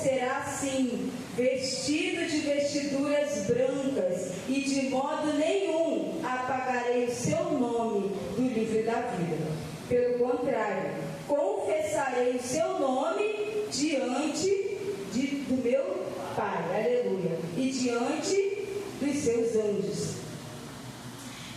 será assim, vestido de vestiduras brancas, e de modo nenhum apagarei o seu nome do livro da vida. Pelo contrário, confessarei o seu nome diante do meu Pai, aleluia, e diante dos seus anjos.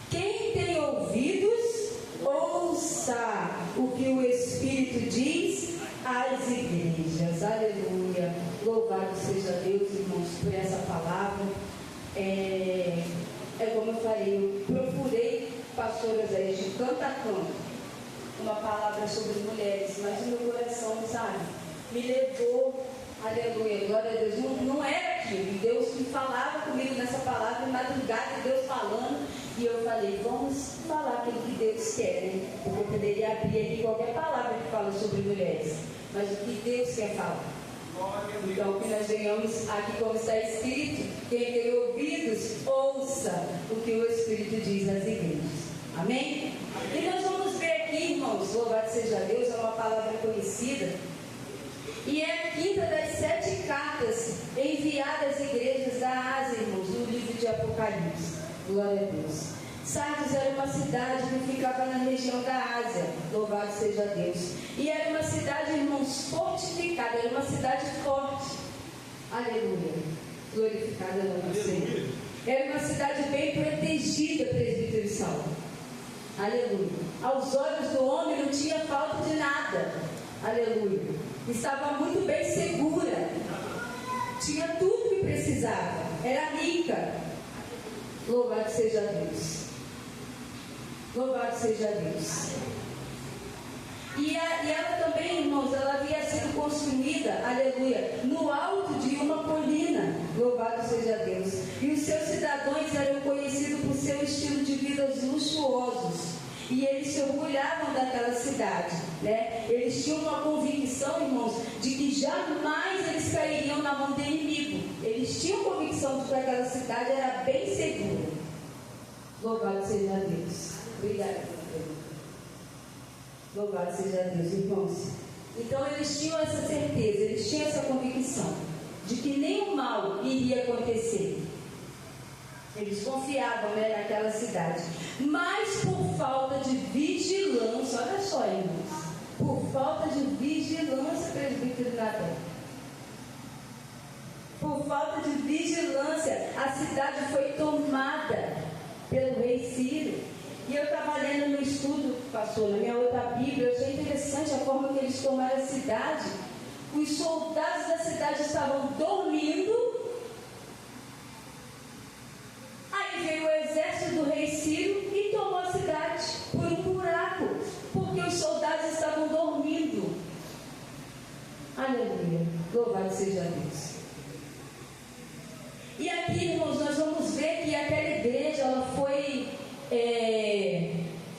Quem tem ouvidos, ouça o que o Espírito diz às igrejas, aleluia. Louvado seja Deus, irmãos, por essa palavra. É como eu falei, eu procurei, pastoras aí, de canto a canto, uma palavra sobre mulheres, mas o meu coração, sabe, me levou, aleluia, glória a Deus, não era aquilo. Deus me falava comigo nessa palavra, madrugada, Deus falando, e eu falei, vamos falar aquilo que Deus quer, né? Porque eu poderia abrir aqui qualquer palavra que fala sobre mulheres, mas o que Deus quer falar. Então, que nós venhamos aqui, como está escrito, quem tem ouvidos, ouça o que o Espírito diz às igrejas. Amém? E nós vamos ver aqui, irmãos, louvado seja Deus, é uma palavra conhecida, e é a quinta das 7 cartas enviadas às igrejas da Ásia, irmãos, no livro de Apocalipse. Glória a Deus. Sardes era uma cidade que ficava na região da Ásia, louvado seja Deus. E era uma cidade, irmãos, fortificada, era uma cidade forte. Aleluia. Glorificada no Senhor. Era uma cidade bem protegida, presbítero Saulo. Aleluia. Aos olhos do homem não tinha falta de nada. Aleluia. Estava muito bem segura. Tinha tudo que precisava. Era rica. Louvado seja Deus. Louvado seja Deus. E ela também, irmãos, ela havia sido construída, aleluia, no alto de uma colina. Louvado seja Deus. E os seus cidadãos eram conhecidos por seu estilo de vida luxuosos. E eles se orgulhavam daquela cidade, né? Eles tinham uma convicção, irmãos, de que jamais eles cairiam na mão do inimigo. Eles tinham convicção de que aquela cidade era bem segura. Louvado seja Deus. Obrigada. Louvado seja Deus, irmãos. Então eles tinham essa certeza, eles tinham essa convicção de que nenhum mal iria acontecer. Eles confiavam, né, naquela cidade. Mas por falta de vigilância, olha só, irmãos, por falta de vigilância, presbítero Natan, por falta de vigilância, a cidade foi tomada pelo rei Ciro. E eu estava lendo no estudo, pastor, na minha outra Bíblia, eu achei interessante a forma que eles tomaram a cidade. Os soldados da cidade estavam dormindo. Aí veio o exército do rei Ciro e tomou a cidade por um buraco, porque os soldados estavam dormindo. Aleluia, louvado seja Deus. E aqui, irmãos, nós vamos ver que aquela igreja, ela foi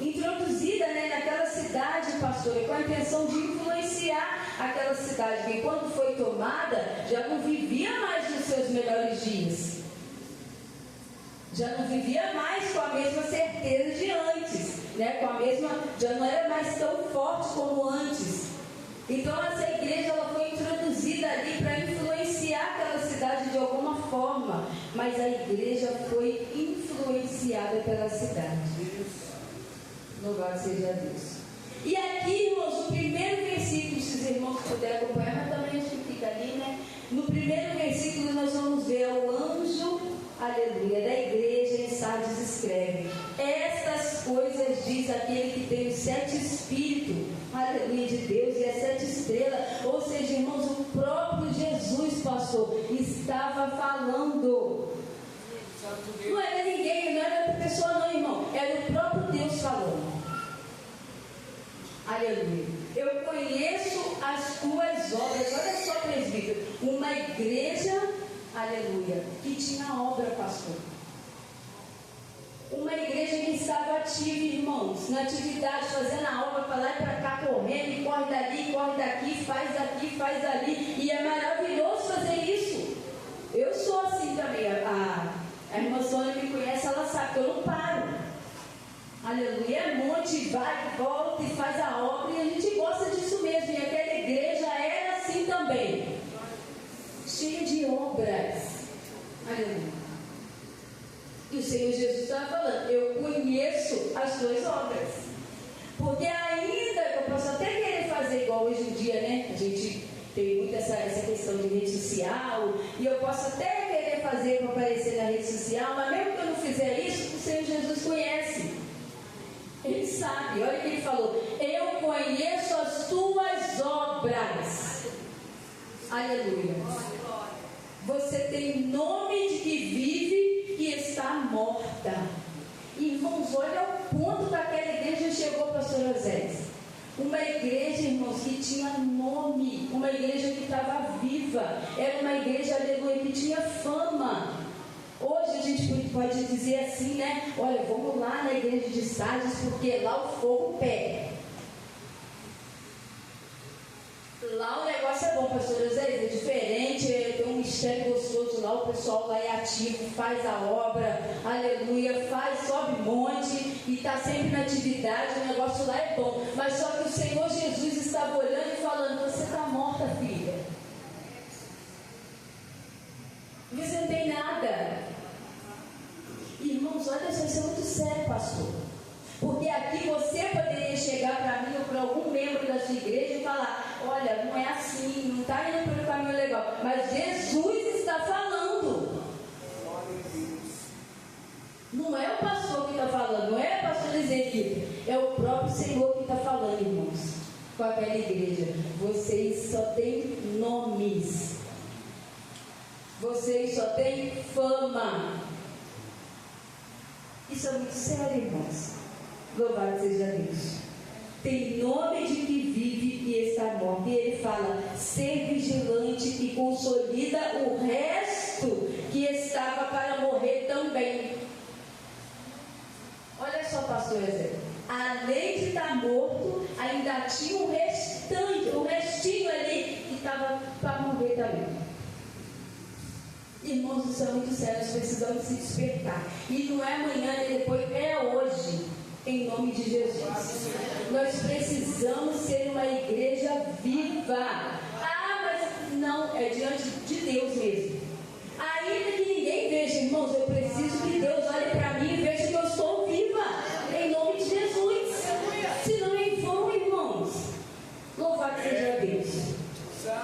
introduzida, né, naquela cidade, pastor, com a intenção de influenciar aquela cidade, que quando foi tomada, já não vivia mais nos seus melhores dias. Já não vivia mais com a mesma certeza de antes, né? Já não era mais tão forte como antes. Então essa igreja, ela foi introduzida ali para influenciar aquela cidade de alguma forma, mas a igreja foi influenciada pela cidade. Louvado seja Deus. E aqui, irmãos, no primeiro versículo, se os irmãos puderem acompanhar, mas também a gente fica ali, né? No primeiro versículo nós vamos ver o anjo, aleluia, da igreja em Sardes escreve: estas coisas diz aquele que tem os 7 espíritos, aleluia, de Deus, e as 7 estrelas. Ou seja, irmãos, o próprio Jesus, pastor, estava falando. Não era ninguém, não era outra pessoa não, irmão, era o próprio Deus falando. Aleluia. Eu conheço as tuas obras. Olha só, presbítero, uma igreja, aleluia, que tinha obra, pastor. Uma igreja que estava ativa, irmãos, na atividade, fazendo a obra para lá e para cá, correndo, e corre dali, corre daqui, faz aqui, faz ali. E é maravilhoso fazer isso. Eu sou assim também. A irmã Sônia me conhece, ela sabe que eu não paro. Aleluia, é monte, vai, volta e faz a obra, e a gente gosta disso mesmo. E aquela igreja era assim também. cheia de obras. Aleluia. E o Senhor Jesus estava falando: eu conheço as tuas obras. Porque ainda que eu posso até querer fazer igual hoje em dia, né? A gente tem muito essa questão de rede social, e eu posso até querer fazer para aparecer na rede social, mas mesmo que eu não fizer isso, o Senhor Jesus conhece. Ele sabe. Olha o que ele falou: eu conheço as tuas obras. Aleluia. Você tem nome de que vive e está morta. Irmãos, olha o ponto que aquela igreja chegou, pastor Osés. Uma igreja, irmãos, que tinha nome, uma igreja que estava viva, era uma igreja, aleluia, que tinha fama. Hoje a gente pode dizer assim, né? Olha, vamos lá na igreja de Sardes, porque lá o fogo pega. Lá o negócio é bom, pastor José, é diferente, tem um mistério gostoso lá, o pessoal lá é ativo, faz a obra, aleluia, sobe monte e está sempre na atividade, o negócio lá é bom. Mas só que o Senhor Jesus estava olhando e falando: você está morta, filha. Você não tem nada. Irmãos, olha só, isso é muito sério, pastor. Porque aqui você poderia chegar para mim ou para algum membro da sua igreja e falar: olha, não é assim, não está indo pelo caminho legal. Mas Jesus está falando. Não é o pastor que está falando, não é o pastor Ezequiel, é o próprio Senhor que está falando, irmãos, com aquela igreja. Vocês só têm nomes, vocês só têm fama. Isso é muito sério, irmãos. Louvado seja Deus. Tem nome de que vive e está morto. E ele fala: ser vigilante e consolida o resto que estava para morrer também. Olha só, pastor Zé, além de estar morto, ainda tinha um restinho ali que estava para morrer também. Irmãos, isso é muito sério, nós precisamos se despertar. E não é amanhã nem depois, é hoje, em nome de Jesus. Nós precisamos ser uma igreja viva. Ah, mas não, é diante de Deus mesmo. Ainda que ninguém veja, irmãos, eu preciso que Deus olhe para mim e veja que eu estou viva, em nome de Jesus. Senão é em vão, irmãos. Louvado seja Deus.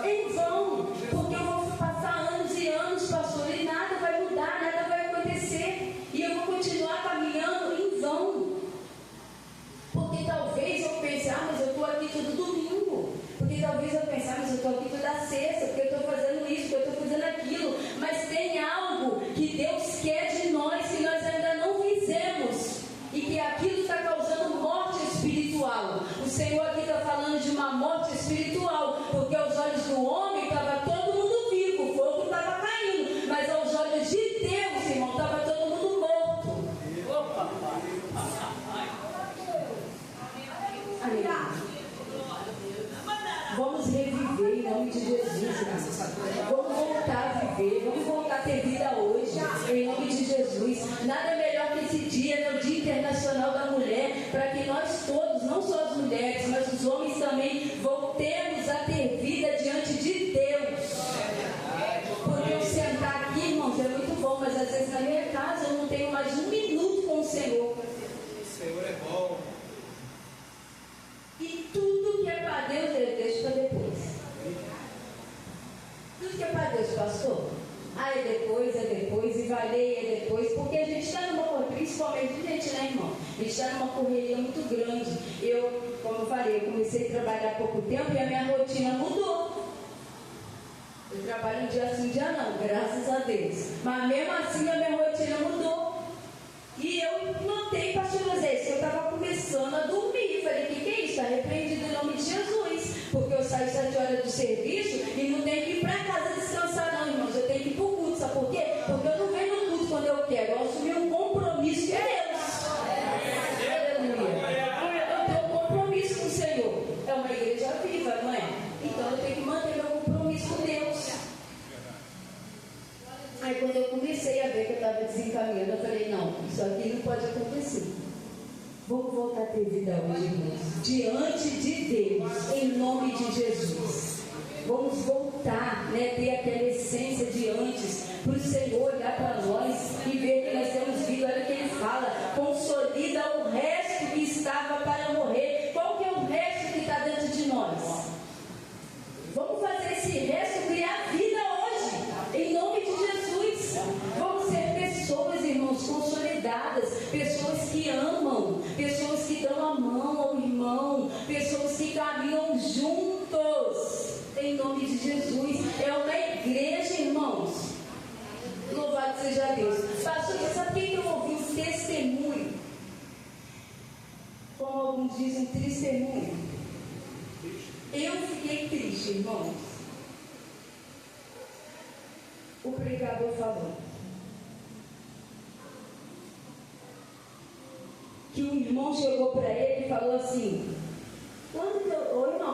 Em vão, porque eu vou passar anos e anos, pastor, e nada vai mudar, nada vai acontecer, e eu vou continuar caminhando em vão. Porque talvez eu pense: ah, mas eu estou aqui todo domingo. Porque talvez eu pense: ah, mas eu estou aqui toda sexta, porque eu estou fazendo isso, porque eu estou fazendo aquilo. Mas tem algo que Deus quer de nós que nós ainda não fizemos, e que aquilo está causando morte espiritual. O Senhor aqui está falando de uma morte espiritual, porque aos olhos do homem estava todo mundo vivo, o fogo estava caindo, mas aos olhos de Deus, irmão, estava todo mundo morto. Vamos reviver em nome de Jesus, irmãos. Vamos voltar a viver, vamos voltar a ter vida hoje, em nome de Jesus. Nada melhor que esse dia, no Dia Internacional da Mulher, para que nós todos, não só as mulheres, mas os homens também, voltemos a ter vida diante de Deus. Porque eu sentar aqui, irmãos, é muito bom, mas às vezes na minha casa eu não tenho mais um minuto com o Senhor. O Senhor é bom. E tudo que é para Deus, eu deixo para depois. Tudo que é para Deus, pastor, é depois, e vai ler, é depois, porque a gente está numa correria, principalmente gente, né, irmão? A gente está numa correria muito grande. Eu, como eu falei, eu comecei a trabalhar há pouco tempo e a minha rotina mudou. Eu trabalho um dia sim, um dia não, graças a Deus. Mas mesmo assim a minha rotina mudou. E eu notei, pastor José, que eu estava começando a dormir. Falei: que é isso? Está repreendido em nome de Jesus. Porque eu saio 7 horas do serviço e não tenho que ir para casa descansar, não, irmãos. Eu tenho que ir para o culto. Sabe por quê? Porque eu não venho no culto quando eu quero. Eu assumi um compromisso com Deus. Aleluia. Eu tenho um compromisso com o Senhor. É uma igreja viva, não é? Então eu tenho que manter meu compromisso com Deus. Aí quando eu comecei a ver que eu estava desencaminhando, eu falei: não, isso aqui não pode acontecer. Vamos voltar a ter vida hoje, irmãos, diante de Deus, em nome de Jesus. Vamos voltar, né, ter aquela essência de antes, para o Senhor olhar para nós e ver que nós temos vida. Olha o que ele fala: consolida o resto que estava para morrer. Qual que é o resto que está dentro de nós? Vamos fazer esse resto criar vida hoje, em nome de Jesus. Vamos ser pessoas, irmãos, consolidadas, pessoas que amam, pessoas que dão a mão ao irmão, pessoas que caminham juntos, em nome de Jesus. É uma igreja, irmãos. Louvado seja Deus. Pastor, sabe quem eu ouvi um testemunho? Como alguns dizem, testemunho. Eu fiquei triste, irmãos. O pregador falou que o irmão chegou para ele e falou assim: irmão,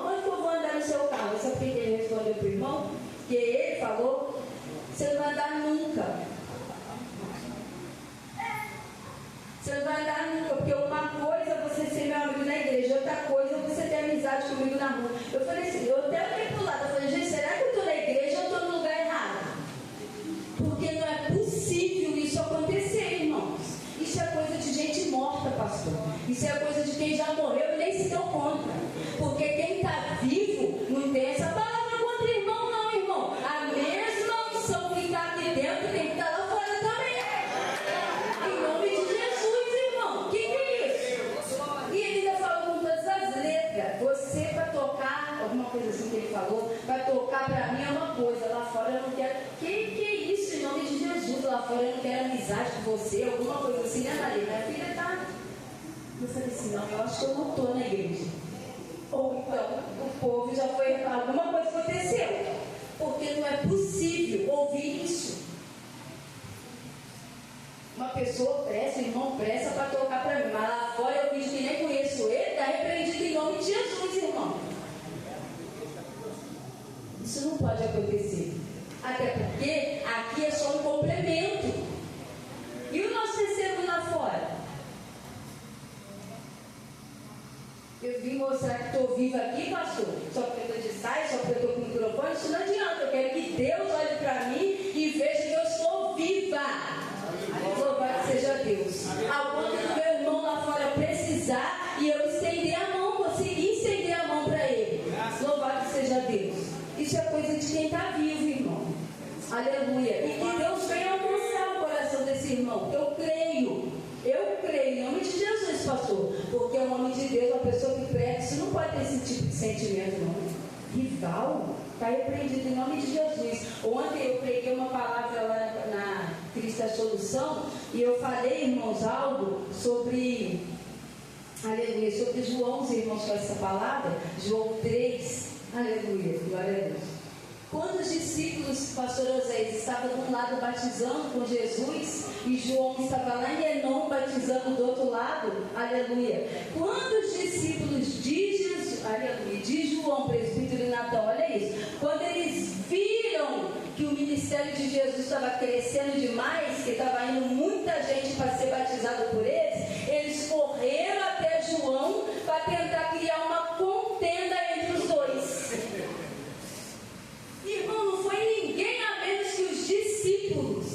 quando que eu vou andar no seu carro? Sabe o que ele respondeu para o irmão? Que ele falou: você não vai andar nunca. Você não vai andar nunca, porque uma coisa é você ser meu amigo na igreja, outra coisa é você ter amizade comigo na rua. Eu falei assim, eu até olhei pro lado, eu falei: gente, será que eu estou na igreja ou estou no lugar errado? Porque não é possível isso acontecer, irmãos. Isso é coisa de gente morta, pastor. Isso é coisa de quem já morreu e nem se deu conta. Porque quem está vivo não tem essa palavra contra irmão, não, irmão. A mesma unção que está aqui dentro tem que estar lá fora também. Em nome de Jesus, irmão. O que é isso? E ele ainda falou com todas as letras: você para tocar, alguma coisa assim que ele falou, para tocar para mim é uma coisa, lá fora eu não quero. Que é isso, em nome de Jesus? Lá fora eu não quero amizade com você, alguma coisa assim, né, Maria? Minha filha tá. Eu falei assim: não, eu acho que eu não estou na igreja. Ou então o povo já foi, alguma coisa aconteceu, porque não é possível ouvir isso. Uma pessoa presta, um irmão presta para tocar para mim, mas lá fora eu vejo que nem conheço ele, está repreendido em nome de Jesus, irmão. Isso não pode acontecer, até porque aqui é só um complemento. E o nosso recebo lá fora? Eu vim mostrar que estou viva aqui, pastor, só porque eu estou de saia, só porque eu estou com o microfone. Isso não adianta. Eu quero que Deus olhe para mim e veja que eu estou viva. Louvado seja Deus. Ao ponto do meu irmão lá fora precisar e eu estender a mão, conseguir estender a mão para ele. Louvado seja Deus. Isso é coisa de quem está vivo, irmão. Aleluia. E que Deus venha alcançar o coração desse irmão. Eu creio em nome de Jesus, pastor, porque o nome de Deus, uma pessoa que prega, isso não pode ter esse tipo de sentimento, não. Rival, está repreendido em nome de Jesus. Ontem eu preguei uma palavra lá na Cristo a Solução e eu falei, irmãos, algo sobre, aleluia, sobre João. Os irmãos com essa palavra, João 3, aleluia, glória a Deus. Quando os discípulos, pastor Oséias, estavam de um lado batizando com Jesus e João estava lá em Enom batizando do outro lado, aleluia. Quando os discípulos de Jesus, aleluia, de João, presbítero e Natão, olha isso, quando eles viram que o ministério de Jesus estava crescendo demais, que estava indo muita gente para ser batizada por eles correram até João para tentar criar uma contenda entre os dois. Irmão, não foi ninguém a menos que os discípulos.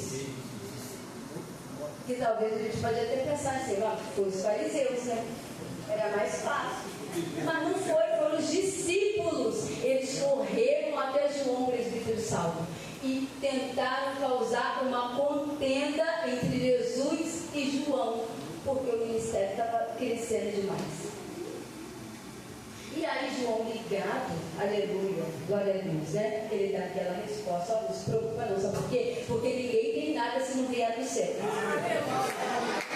Que talvez a gente podia até pensar assim: foi os fariseus, né? Era mais fácil. Mas não foi, foram os discípulos. Eles correram até João, presbítero Saulo, e tentaram causar uma contenda entre Jesus e João, porque o ministério estava crescendo demais. E aí João ligado, aleluia, glória a Deus, né? Ele dá aquela resposta: ó, não se preocupa não, sabe por quê? Porque ninguém tem nada se não vier do céu.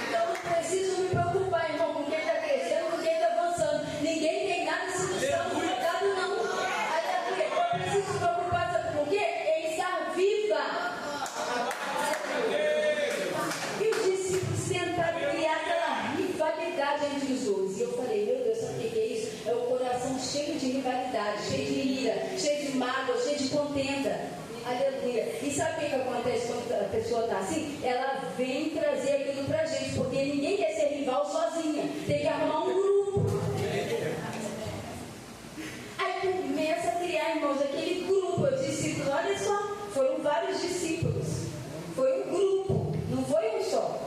Então não preciso me preocupar, irmão, com quem está crescendo, com quem está avançando. Ninguém tem nada se não está jogado, não. Aleluia, eu preciso me preocupar, sabe por quê? Em estar viva. E os discípulos tentaram criar aquela rivalidade entre os outros. E eu falei: meu Deus, sabe o que é isso? É o coração cheio de rivalidade, cheio de ira, cheio de mágoa, cheio de contenda. Aleluia. E sabe o que acontece quando a pessoa está assim? Ela vem trazer aquilo pra gente, porque ninguém quer ser rival sozinha. Tem que arrumar um grupo. Aí começa a criar, irmãos, aquele grupo olha só, foram vários discípulos. Foi um grupo, não foi um só.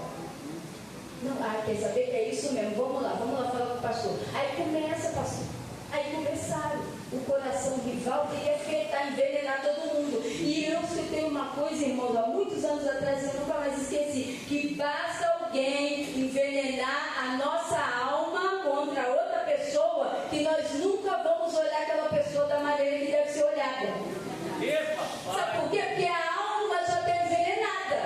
Não, quer saber? É isso mesmo, vamos lá falar com o pastor. Aí começa, pastor. Aí começaram. O coração rival queria afetar, envenenar todo mundo. E eu escutei uma coisa, irmãos, há muitos anos atrás, eu nunca mais esqueci, que basta alguém envenenar a nossa alma contra outra pessoa, que nós nunca vamos olhar aquela pessoa da maneira que deve ser olhada. Sabe por quê? Porque a alma já está envenenada.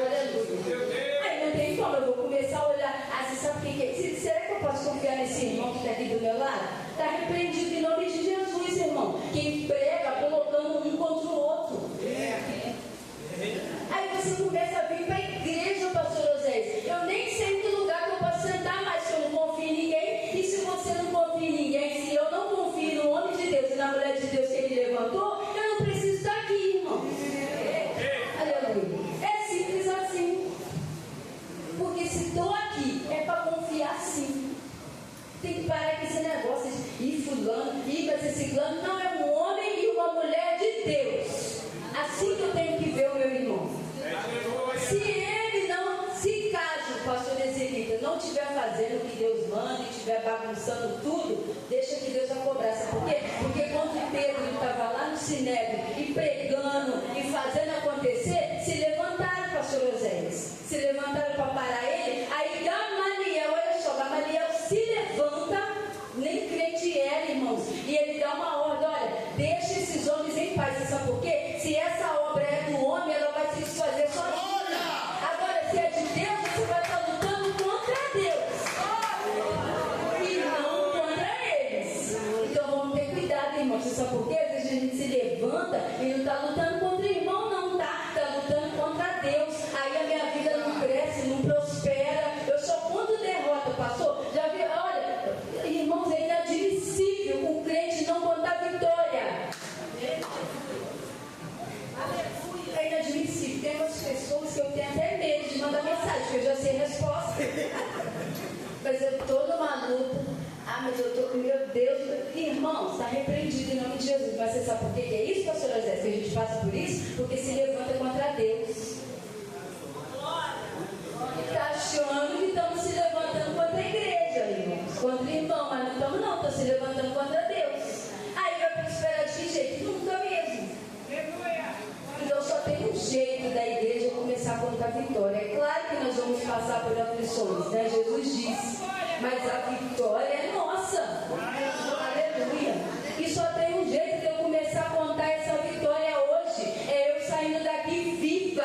Aleluia. Aí não tem como, eu vou começar a olhar. Você sabe o que é? Será que eu posso confiar nesse irmão que está aqui do meu lado? Está repreendido em nome de Jesus, irmão. Quem prega colocando um contra o outro. Aí você começa a vir para a igreja, pastor Osés. Eu nem sei em que lugar que eu posso sentar mais, se eu não confio em ninguém. E se você não confia em ninguém, se eu não confio no homem de Deus e na mulher de Deus que ele levantou, eu não preciso estar aqui, irmão. Aleluia. É simples assim. Porque se estou aqui, é para confiar sim. Tem que parar com esse negócio de fulano, mas esse fulano não é um homem e uma mulher de Deus. Assim que eu tenho que ver o meu irmão. Se ele não, se caso o pastor Ezequiel não estiver fazendo o que Deus manda e estiver bagunçando tudo, deixa que Deus vai cobrar. Sabe por quê? Porque quando Pedro estava lá no Sinédrio e pregando e fazendo acontecer, se levantaram, pastor Oséias. Se levantaram para parar ele. Aí Gamaliel, olha só, Gamaliel se levanta, nem crente era, irmãos, e ele dá uma ordem: olha, deixa esses homens em paz. Você sabe por quê? Se essa obra é do homem, ela vai se desfazer sozinha. Agora, se é de Deus, você vai estar lutando contra Deus e não contra eles. Então vamos ter cuidado, irmãos. Você sabe por quê? Às vezes a gente se levanta e não está lutando contra o irmão, não está. Está lutando contra Deus. Aí a minha vida não cresce, não prospera. Eu só conto derrota, pastor. Já viu? Olha, irmãos, é inadmissível o crente não contar vitória. É inadmissível. Tem umas pessoas que eu tenho até medo de mandar mensagem, porque eu já sei a resposta. Mas eu estou numa luta. Mas eu estou, meu Deus, irmãos, está repreendido em nome de Jesus. Mas você sabe por que é isso, pastor José? Que a gente passa por isso? Porque se levanta contra Deus. Está achando que estamos se levantando contra a igreja, irmãos. Contra o irmão, mas não estamos não, estamos se levantando contra Deus. Aí vai prosperar de que jeito? Nunca mesmo. Então só tem um jeito da igreja começar a contar vitória. É claro que nós vamos passar por aflições, né? Jesus disse, mas a vitória é nossa. Aleluia. E só tem um jeito de eu começar a contar essa vitória hoje. É eu saindo daqui viva.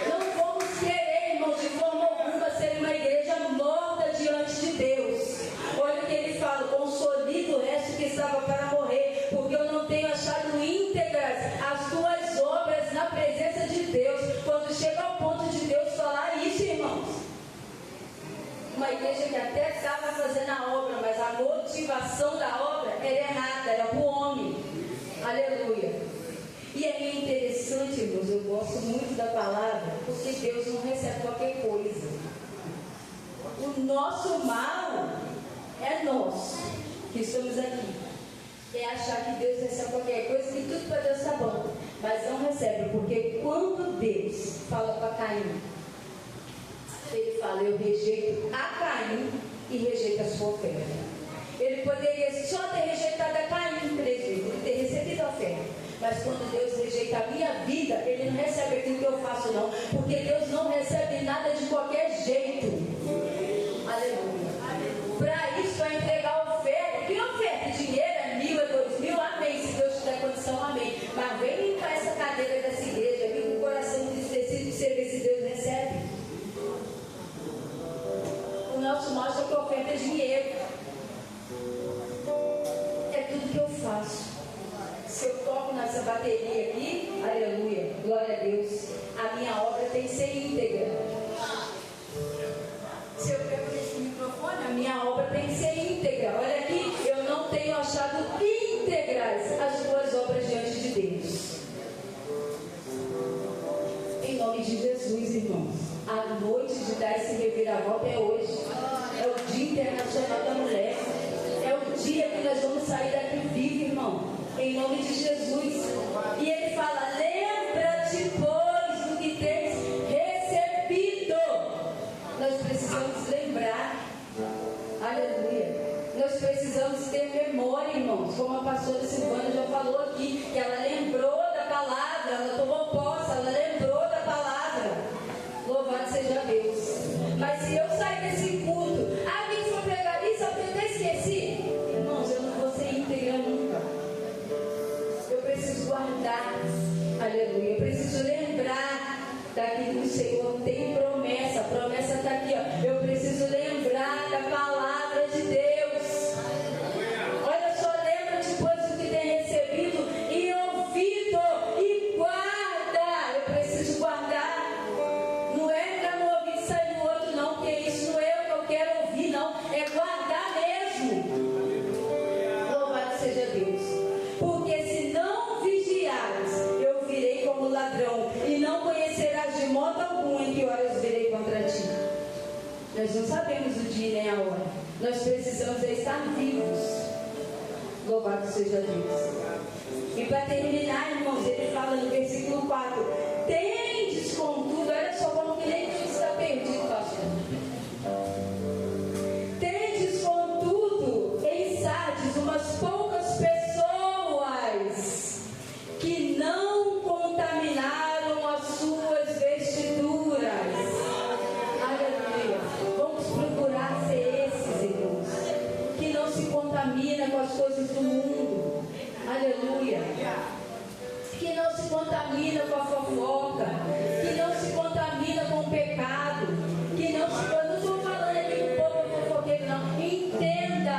Não vamos querer, irmãos, de forma alguma ser uma igreja morta diante de Deus. Olha o que ele fala: consolida o resto que estava para morrer, porque eu não tenho achado íntegras as tuas obras na presença de Deus. Quando chega ao ponto de Deus falar isso, irmãos, uma igreja que até estava fazendo a obra, mas a motivação da obra era errada, era para o homem. Aleluia. E é interessante, irmãos, eu gosto muito da palavra, porque Deus não recebe qualquer coisa. O nosso mal é nosso, que estamos aqui. É achar que Deus recebe qualquer coisa, que tudo para Deus está bom. Mas não recebe, porque quando Deus fala para Caim, ele fala: eu rejeito a Caim e rejeito a sua oferta. Ele poderia só ter rejeitado a Caim, ele ter recebido a oferta. Mas quando Deus rejeita a minha vida, Ele não recebe aquilo que eu faço, não. Porque Deus não recebe nada de qualquer jeito. Aleluia. Para isso, vai entregar a oferta. Que oferta? Dinheiro é 1.000, é 2.000, amém. Se Deus te der condição, amém. Mas vem limpar essa cadeira dessa igreja, vem com o coração desdecido de você ver se Deus recebe. O nosso mal só que a oferta é dinheiro. É tudo que eu faço. Se eu toco nessa bateria aqui, aleluia, glória a Deus, a minha obra tem que ser íntegra. Se eu pego nesse microfone, a minha obra tem que ser íntegra. Olha aqui, eu não tenho achado íntegras as tuas obras diante de Deus. Em nome de Jesus, irmãos, a noite de dar esse reviravolta é hoje. É o Dia Internacional da Mulher. É o dia que nós vamos sair daqui vivos. em nome de Jesus. E ele fala: lembra-te, pois, do que tens recebido. Nós precisamos lembrar. Aleluia. Nós precisamos ter memória, irmãos. Como a pastora Silvana já falou aqui, que ela lembrou da palavra, ela tomou posse, ela lembrou da palavra. Louvado seja Deus. Mas se eu sair desse culto, quem foi pregar isso, eu até esqueci. Irmãos, eu não vou ser íntegra nunca. Eu preciso guardar. Aleluia. Eu preciso lembrar daquilo que o Senhor tem promessa. A promessa está aqui, ó. Eu preciso lembrar da palavra de Deus. Olha só, lembra-te, pois, do que tem recebido e ouvido, e guarda. Eu preciso guardar. Não é para não ouvir e sair no outro, não, porque isso não é o que eu quero ouvir, não. É guardar mesmo. Louvado seja Deus. Porque se não vigiares, eu virei como ladrão, e não conhecerás de modo algum em que horas virei contra ti. Nós não sabemos o dia nem a hora. Nós precisamos estar vivos. Louvado seja Deus. E para terminar, irmãos, ele fala no versículo 4: tendes contudo, olha só como que nem tudo está perdido, pastor. Tendes contudo em Sardes umas poucas pessoas que não contaminaram as suas vestiduras. Aleluia. Vamos procurar ser esses, irmãos, que não se contamina com as coisas do mundo. Aleluia. Que não se contamina com a fofoca, que não se contamina com o pecado, que não se... Eu não estou falando aqui do povo fofoqueiro, não. Entenda,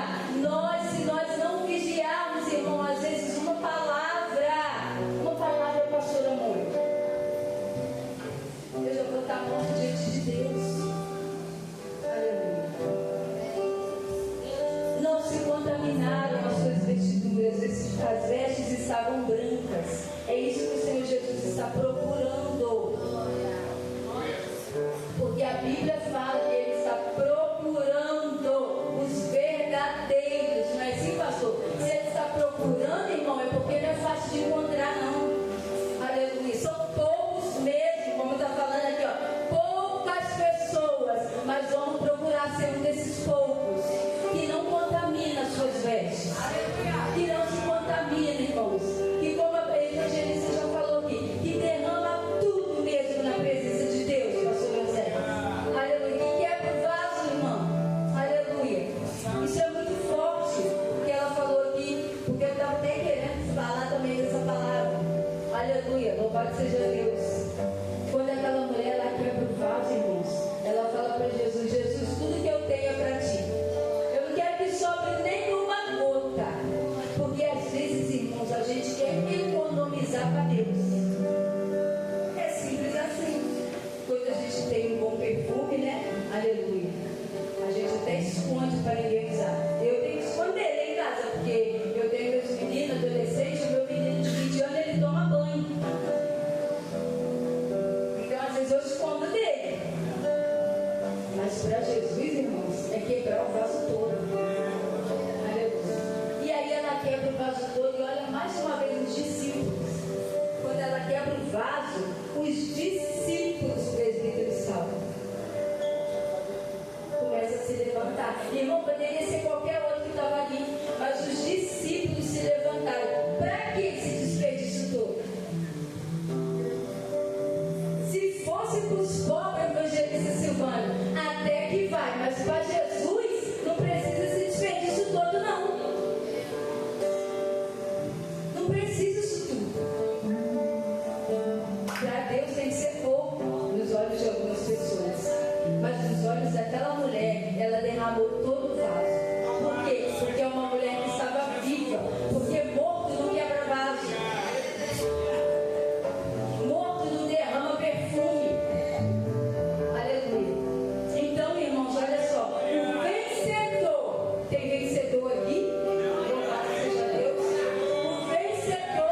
se nós não vigiarmos, irmão, às vezes uma palavra, pastor amor, eu já vou estar morto diante de Deus. Aleluia. Não se contaminaram as suas vestiduras, as vestes estavam brancas. É isso que o Senhor Jesus está procurando. Porque a Bíblia fala que Ele está procurando os verdadeiros. Não é assim, pastor? Se Ele está procurando, irmão, é porque não é fácil de encontrar, não. Aleluia. São poucos mesmo, como está falando aqui, ó. Poucas pessoas, mas vamos procurar ser um desses poucos que não contamina as suas vestes. Que não se contamina, irmãos. Que, como a evangelista já falou aqui, que derrama tudo mesmo na presença de Deus, pastor José. Aleluia. Que quebra o vaso, irmão. Aleluia. Isso é muito forte, o que ela falou aqui, porque eu estava até querendo falar também dessa palavra. Aleluia. Louvado seja Deus. Quando aquela mulher lá quebra o vaso, irmãos, ela fala para Jesus: Jesus, tudo que eu tenho é para ti. Eu não quero que sobre nenhuma gota. Porque às vezes, irmãos, a gente quer economizar para Deus. É simples assim. Quando a gente tem um bom perfume, né? Aleluia. A gente até esconde para ninguém usar. Eu tenho que esconder em casa, porque eu tenho meus meninos, adolescentes, o meu menino de 20 anos, ele toma banho. Então, às vezes, eu escondo dele. Mas para Jesus, irmãos, é quebrar o vaso todo. E aí ela quebra o vaso todo e olha mais uma vez os discípulos. Quando ela quebra o vaso, os discípulos presbíteros salvam. Começa a se levantar. Irmão, poderia ser qualquer outro que estava ali, mas os discípulos se levantaram. Para que esse desperdício todo? Se fosse para os pobres, evangelista Silvana, até que vai, mas para Jesus não precisa esse desperdício todo, não. Não precisa isso tudo. Para Deus tem que ser pouco nos olhos de algumas pessoas, mas nos olhos daquela mulher, ela derramou todo o vaso. Por quê? Porque é uma mulher que estava viva. Porque morto não quebra vaso. Morto não derrama perfume. Aleluia. Então, irmãos, olha só. O vencedor, tem vencedor aqui? Louvado seja Deus. O vencedor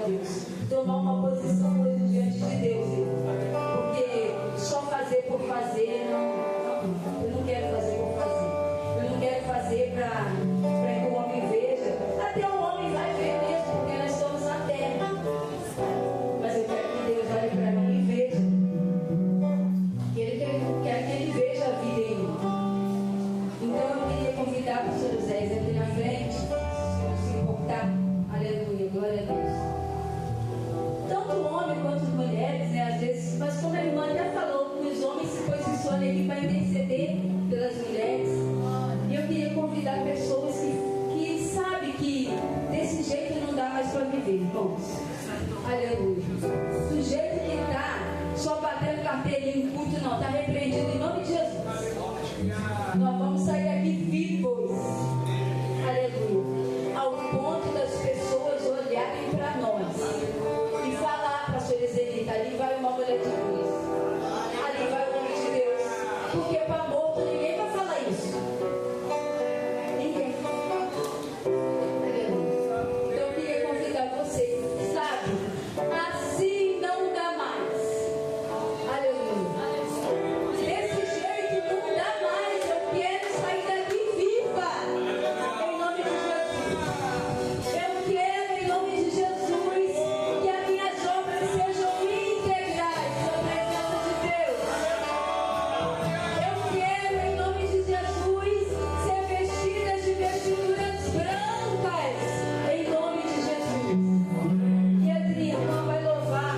Deus. Tomar uma posição hoje diante de Deus, porque só fazer por fazer, eu não quero fazer por fazer. Eu não quero fazer para que o homem veja. Até o homem vai ver mesmo, porque nós estamos na terra. Mas eu quero que Deus olhe para mim e veja. Quero que Ele veja a vida em mim. Então eu queria convidar o pastor José aqui na frente, se importar. Aleluia, glória a Deus. Tanto homem quanto mulheres, né, às vezes, mas como a irmã já falou, que os homens se posicionam aqui para interceder pelas mulheres. E eu queria convidar pessoas que sabem que desse jeito não dá mais para viver, irmãos. Aleluia. Do jeito que está, só batendo carteirinho em culto, não, está repreendido em nome de Jesus. Nós vamos sair daqui vivos. Aleluia. Ao ponto das pessoas olharem para nós e falar, pastor Ezenita, ali vai uma mulher de Deus, ali vai o homem de Deus, porque para morto ninguém vai falar isso. Ninguém. Aleluia. Então eu queria convidar você, sabe, assim não dá mais. Aleluia. Desse jeito não dá mais. Eu quero sair daqui viva, em nome de Jesus. Eu quero, em nome de Jesus, que as minhas obras sejam integrais na presença de Deus. Eu quero, em nome de Jesus, ser vestida de vestiduras brancas, em nome de Jesus. E a minha irmã vai louvar,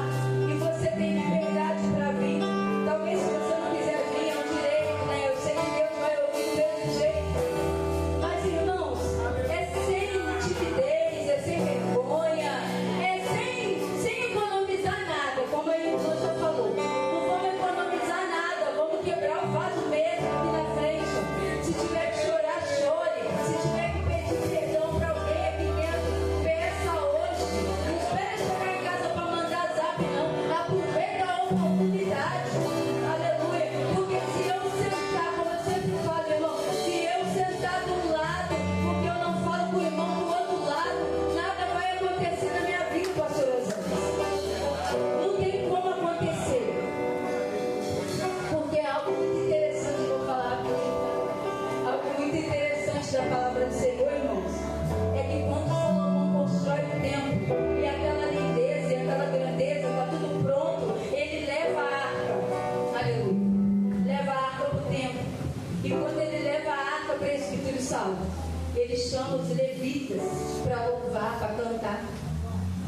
e você tem liberdade para vir. Talvez se você não quiser vir, é um direito, né? Eu sei que Deus vai ouvir do mesmo jeito. Mas, irmãos, é sem timidez, é sem vergonha, é sem economizar nada, como a irmã já falou. Não vamos economizar nada, vamos quebrar o vaso mesmo aqui na frente. Se tiver que chorar, chore. Se tiver que pedir perdão para alguém aqui dentro, peça hoje. Não espere chegar em casa para mandar zap, não. Aproveita a oportunidade. Aleluia. Porque se eu sentar, como eu sempre falo, irmão, se eu sentar do lado, porque eu não falo com o irmão do outro lado, nada vai acontecer na minha vida, pastor Osana. Não tem como acontecer. Porque é algo muito interessante, eu vou falar aqui. Algo muito interessante da palavra do Senhor, irmãos, é que quando Salomão constrói o templo, e aquela lindeza e aquela grandeza, está tudo pronto, ele leva a arca. Aleluia. Leva a arca para o templo. E quando ele leva a arca para esse Espírito Santo, ele chama os levitas para louvar, para cantar.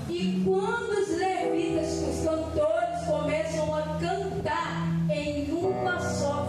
E quando os levitas, os cantores, começam a cantar em uma só